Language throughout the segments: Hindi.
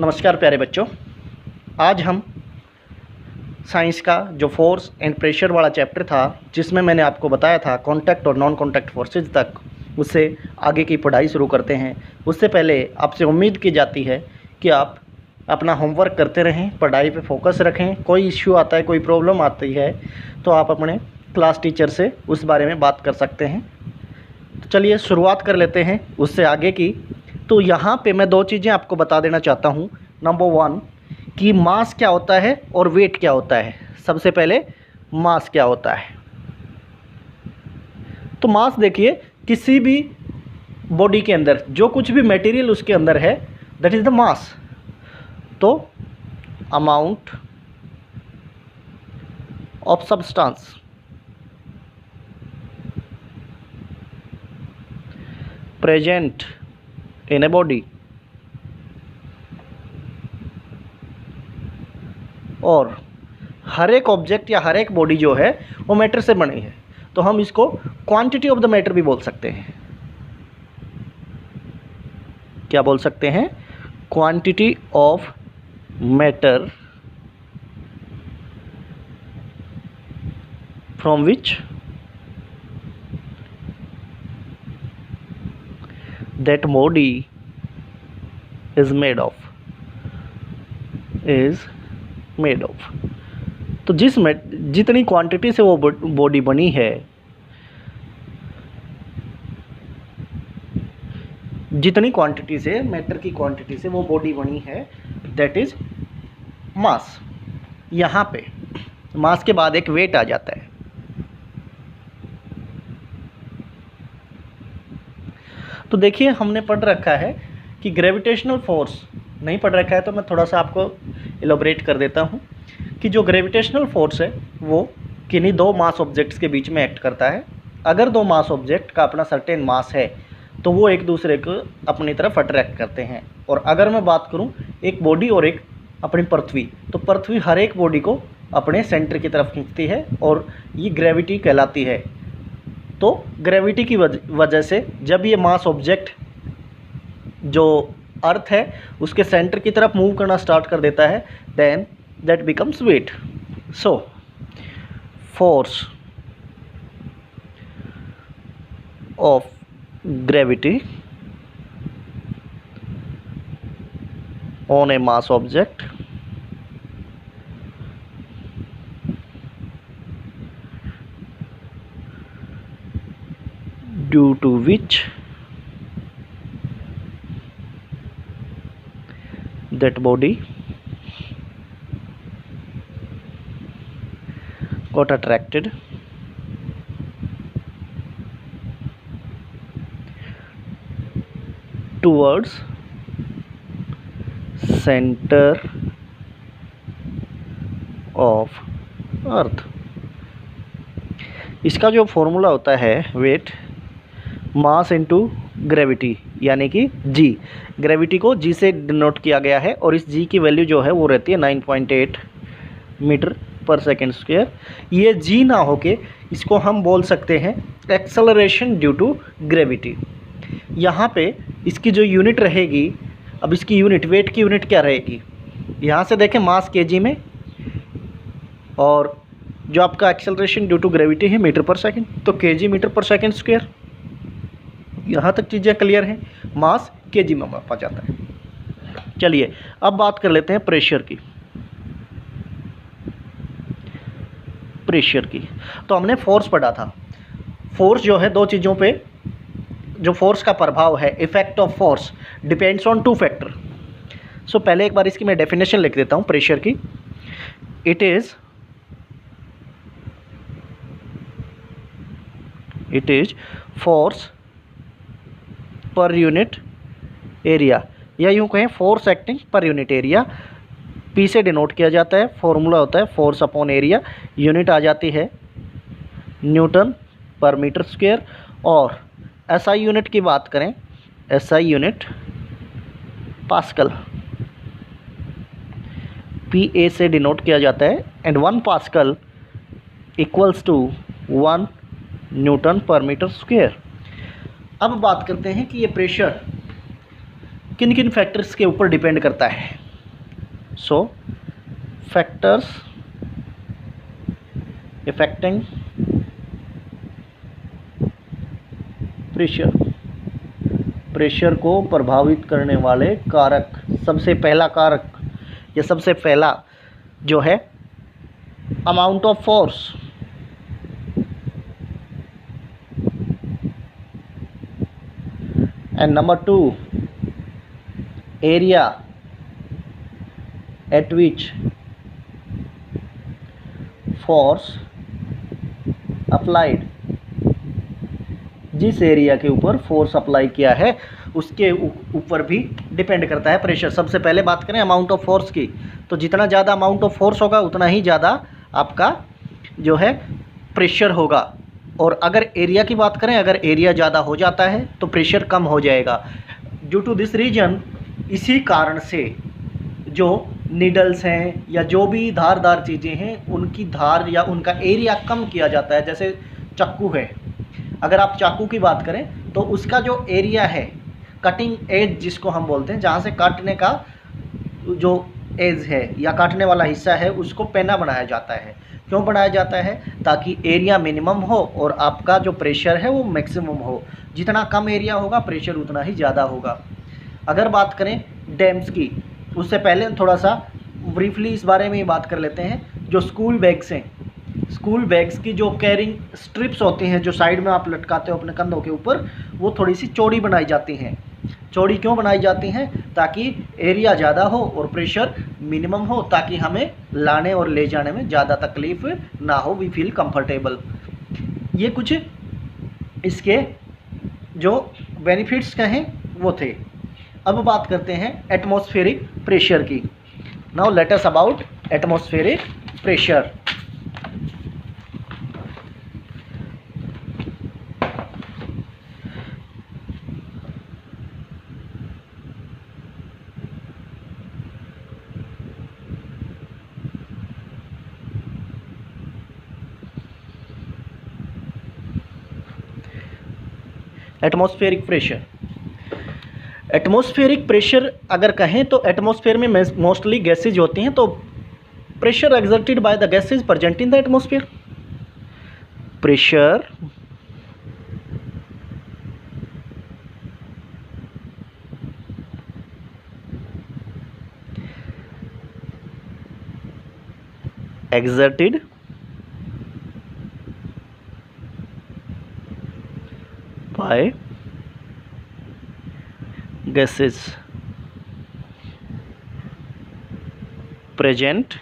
नमस्कार प्यारे बच्चों। आज हम साइंस का जो फोर्स एंड प्रेशर वाला चैप्टर था, जिसमें मैंने आपको बताया था कांटेक्ट और नॉन कांटेक्ट फोर्सेज तक, उससे आगे की पढ़ाई शुरू करते हैं। उससे पहले आपसे उम्मीद की जाती है कि आप अपना होमवर्क करते रहें, पढ़ाई पे फोकस रखें। कोई इश्यू आता है, कोई प्रॉब्लम आती है तो आप अपने क्लास टीचर से उस बारे में बात कर सकते हैं। तो चलिए शुरुआत कर लेते हैं उससे आगे की। तो यहाँ पे मैं दो चीज़ें आपको बता देना चाहता हूँ। नंबर 1 कि मास क्या होता है और वेट क्या होता है। सबसे पहले मास क्या होता है। तो मास देखिए, किसी भी बॉडी के अंदर जो कुछ भी मटेरियल उसके अंदर है, दैट इज़ द मास। तो amount of substance present in a body, और हर एक ऑब्जेक्ट या हर एक बॉडी जो है वो मैटर से बनी है, तो हम इसको क्वांटिटी ऑफ द मैटर भी बोल सकते हैं। क्या बोल सकते हैं? Quantity of matter from which that body is made of तो जितनी क्वांटिटी से वो बॉडी बनी है, जितनी क्वांटिटी से, मैटर की क्वांटिटी से वो बॉडी बनी है, दैट इज मास। यहाँ पे मास के बाद एक वेट आ जाता है। तो देखिए, हमने पढ़ रखा है कि ग्रेविटेशनल फोर्स, नहीं पढ़ रखा है तो मैं थोड़ा सा आपको एलोबरेट कर देता हूँ कि जो ग्रेविटेशनल फोर्स है वो किन्हीं दो मास ऑब्जेक्ट्स के बीच में एक्ट करता है। अगर दो मास ऑब्जेक्ट का अपना सर्टेन मास है तो वो एक दूसरे को अपनी तरफ अट्रैक्ट करते हैं। और अगर मैं बात करूँ एक बॉडी और एक अपनी पृथ्वी, तो पृथ्वी हर एक बॉडी को अपने सेंटर की तरफ खींचती है और ये ग्रेविटी कहलाती है। तो ग्रेविटी की वजह से जब ये मास ऑब्जेक्ट जो अर्थ है उसके सेंटर की तरफ मूव करना स्टार्ट कर देता है, then that becomes weight. So force of gravity on a mass object due to which that body got attracted towards center of earth। इसका जो फॉर्मूला होता है वेट मास इनटू ग्रेविटी, यानी कि जी। ग्रेविटी को जी से डिनोट किया गया है और इस जी की वैल्यू जो है वो रहती है 9.8 मीटर पर सेकेंड स्क्वायर। ये जी ना होके इसको हम बोल सकते हैं एक्सेलरेशन ड्यू टू ग्रेविटी। यहाँ पे इसकी जो यूनिट रहेगी, अब इसकी यूनिट, वेट की यूनिट क्या रहेगी? यहाँ से देखें मास केजी में, और जो आपका एक्सेलरेशन ड्यू टू ग्रेविटी है मीटर पर सेकेंड, तो केजी मीटर पर सेकेंड स्क्वायर। यहाँ तक चीज़ें क्लियर हैं। मास केजी में मापा जाता है। चलिए अब बात कर लेते हैं प्रेशर की। तो हमने फोर्स पढ़ा था। फोर्स जो है दो चीज़ों पे, जो फोर्स का प्रभाव है, effect of force depends on two factor. So पहले एक बार इसकी मैं डेफिनेशन लिख देता हूँ प्रेशर की। It is force per unit area, या यूँ कहें force acting per unit area. P से डिनोट किया जाता है, फॉर्मूला होता है फोर्स अपॉन एरिया, यूनिट आ जाती है न्यूटन पर मीटर स्क्वायर। और एसआई यूनिट की बात करें, SI unit pascal, P A से डिनोट किया जाता है, and 1 pascal equals to 1 newton per metre square. अब बात करते हैं कि ये प्रेशर किन किन फैक्टर्स के ऊपर डिपेंड करता है। सो फैक्टर्स इफेक्टिंग प्रेशर को प्रभावित करने वाले कारक, सबसे पहला कारक या सबसे पहला जो है amount of force, and number 2 area at which force applied, जिस एरिया के ऊपर फोर्स अप्लाई किया है उसके ऊपर भी डिपेंड करता है प्रेशर। सबसे पहले बात करें अमाउंट ऑफ फोर्स की, तो जितना ज़्यादा अमाउंट ऑफ फोर्स होगा उतना ही ज़्यादा आपका जो है प्रेशर होगा। और अगर एरिया की बात करें, अगर एरिया ज़्यादा हो जाता है तो प्रेशर कम हो जाएगा। ड्यू टू दिस रीजन, इसी कारण से जो नीडल्स हैं या जो भी धारदार चीज़ें हैं उनकी धार या उनका एरिया कम किया जाता है। जैसे चाकू है, अगर आप चाकू की बात करें तो उसका जो एरिया है, कटिंग एज जिसको हम बोलते हैं, जहाँ से काटने का जो एज है या काटने वाला हिस्सा है उसको पेना बनाया जाता है। क्यों बनाया जाता है? ताकि एरिया मिनिमम हो और आपका जो प्रेशर है वो मैक्सिमम हो। जितना कम एरिया होगा प्रेशर उतना ही ज़्यादा होगा। अगर बात करें डैम्स की, उससे पहले थोड़ा सा ब्रीफली इस बारे में ही बात कर लेते हैं। जो स्कूल बैग्स हैं, स्कूल बैग्स की जो कैरिंग स्ट्रिप्स होती हैं जो साइड में आप लटकाते हो अपने कंधों के ऊपर, वो थोड़ी सी चौड़ी बनाई जाती हैं। चौड़ी क्यों बनाई जाती हैं? ताकि एरिया ज़्यादा हो और प्रेशर मिनिमम हो, ताकि हमें लाने और ले जाने में ज़्यादा तकलीफ़ ना हो, वी फील कंफर्टेबल। ये कुछ इसके जो बेनिफिट्स कहें वो थे। अब बात करते हैं एटमॉस्फेरिक प्रेशर की। Now let us about atmospheric pressure. Atmospheric pressure, atmospheric pressure अगर कहें तो एटमॉस्फेयर में मोस्टली गैसेज होती हैं, तो pressure exerted by the gases present in the atmosphere. Pressure exerted by gases present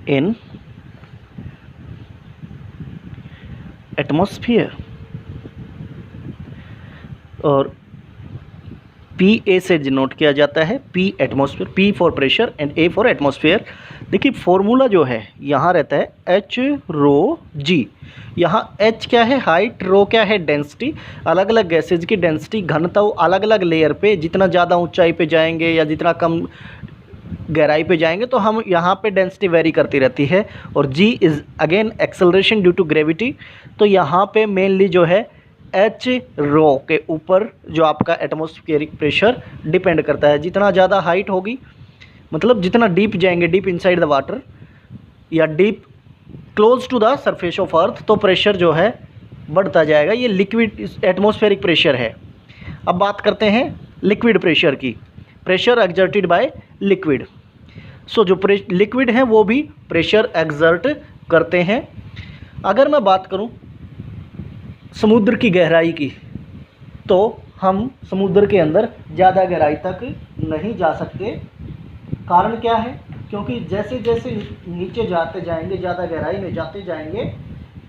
in atmosphere। और पी ए से डिनोट किया जाता है, P atmosphere, P for pressure and A for atmosphere. देखिए फॉर्मूला जो है यहाँ रहता है एच रो जी। यहाँ एच क्या है? हाइट, रो क्या है? डेंसिटी। अलग अलग गैसेज की डेंसिटी, घनत्व अलग अलग लेयर पे, जितना ज़्यादा ऊंचाई पे जाएंगे या जितना कम गहराई पे जाएंगे तो हम यहाँ पे डेंसिटी वेरी करती रहती है। और g is again acceleration due to gravity. तो यहाँ पे मेनली जो है एच रो के ऊपर जो आपका एटमॉस्फेरिक प्रेशर डिपेंड करता है। जितना ज़्यादा हाइट होगी, मतलब जितना डीप जाएंगे, डीप इनसाइड द वाटर या deep close to the surface of earth, तो प्रेशर जो है बढ़ता जाएगा। ये लिक्विड एटमॉस्फेरिक प्रेशर है। अब बात करते हैं लिक्विड प्रेशर की। Pressure exerted by liquid. So जो लिक्विड हैं वो भी प्रेशर एक्सर्ट करते हैं। अगर मैं बात करूं समुद्र की गहराई की, तो हम समुद्र के अंदर ज़्यादा गहराई तक नहीं जा सकते। कारण क्या है? क्योंकि जैसे जैसे नीचे जाते जाएंगे, ज़्यादा गहराई में जाते जाएंगे,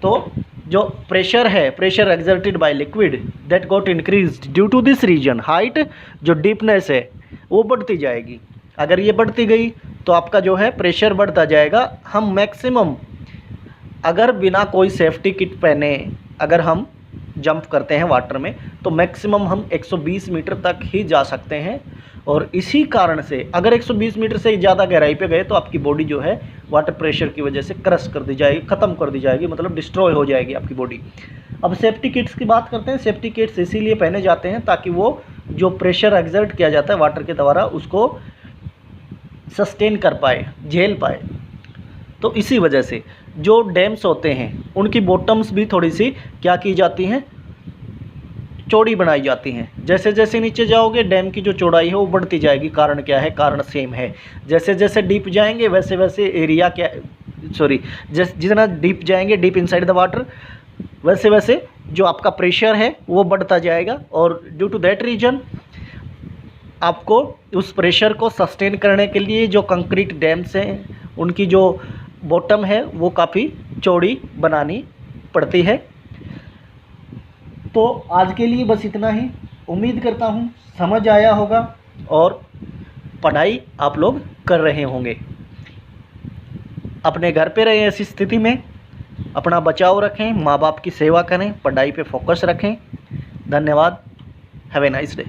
तो जो प्रेशर है, pressure exerted by liquid that got increased due to this reason, height जो डीपनेस है वो बढ़ती जाएगी। अगर ये बढ़ती गई तो आपका जो है प्रेशर बढ़ता जाएगा। हम मैक्सिमम अगर बिना कोई सेफ्टी किट पहने अगर हम जंप करते हैं वाटर में तो मैक्सिमम हम 120 मीटर तक ही जा सकते हैं। और इसी कारण से अगर 120 मीटर से ज़्यादा गहराई पे गए तो आपकी बॉडी जो है वाटर प्रेशर की वजह से क्रश कर दी जाएगी, ख़त्म कर दी जाएगी, मतलब डिस्ट्रॉय हो जाएगी आपकी बॉडी। अब सेफ्टी किट्स की बात करते हैं। सेफ्टी किट्स इसीलिए पहने जाते हैं ताकि वो जो प्रेशर एक्सर्ट किया जाता है वाटर के द्वारा उसको सस्टेन कर पाए, झेल पाए। तो इसी वजह से जो डैम्स होते हैं उनकी बॉटम्स भी थोड़ी सी क्या की जाती हैं, चौड़ी बनाई जाती हैं। जैसे जैसे नीचे जाओगे डैम की जो चौड़ाई है वो बढ़ती जाएगी। कारण क्या है, कारण सेम है। जैसे जैसे डीप जाएंगे वैसे वैसे एरिया क्या जितना डीप जाएंगे, डीप इनसाइड द वाटर, वैसे वैसे जो आपका प्रेशर है वो बढ़ता जाएगा। और ड्यू टू दैट रीजन आपको उस प्रेशर को सस्टेन करने के लिए जो कंक्रीट डैम्स हैं उनकी जो बॉटम है वो काफ़ी चौड़ी बनानी पड़ती है। तो आज के लिए बस इतना ही। उम्मीद करता हूँ समझ आया होगा और पढ़ाई आप लोग कर रहे होंगे। अपने घर पे रहें, ऐसी स्थिति में अपना बचाव रखें, माँ बाप की सेवा करें, पढ़ाई पे फोकस रखें। धन्यवाद। Have a nice day.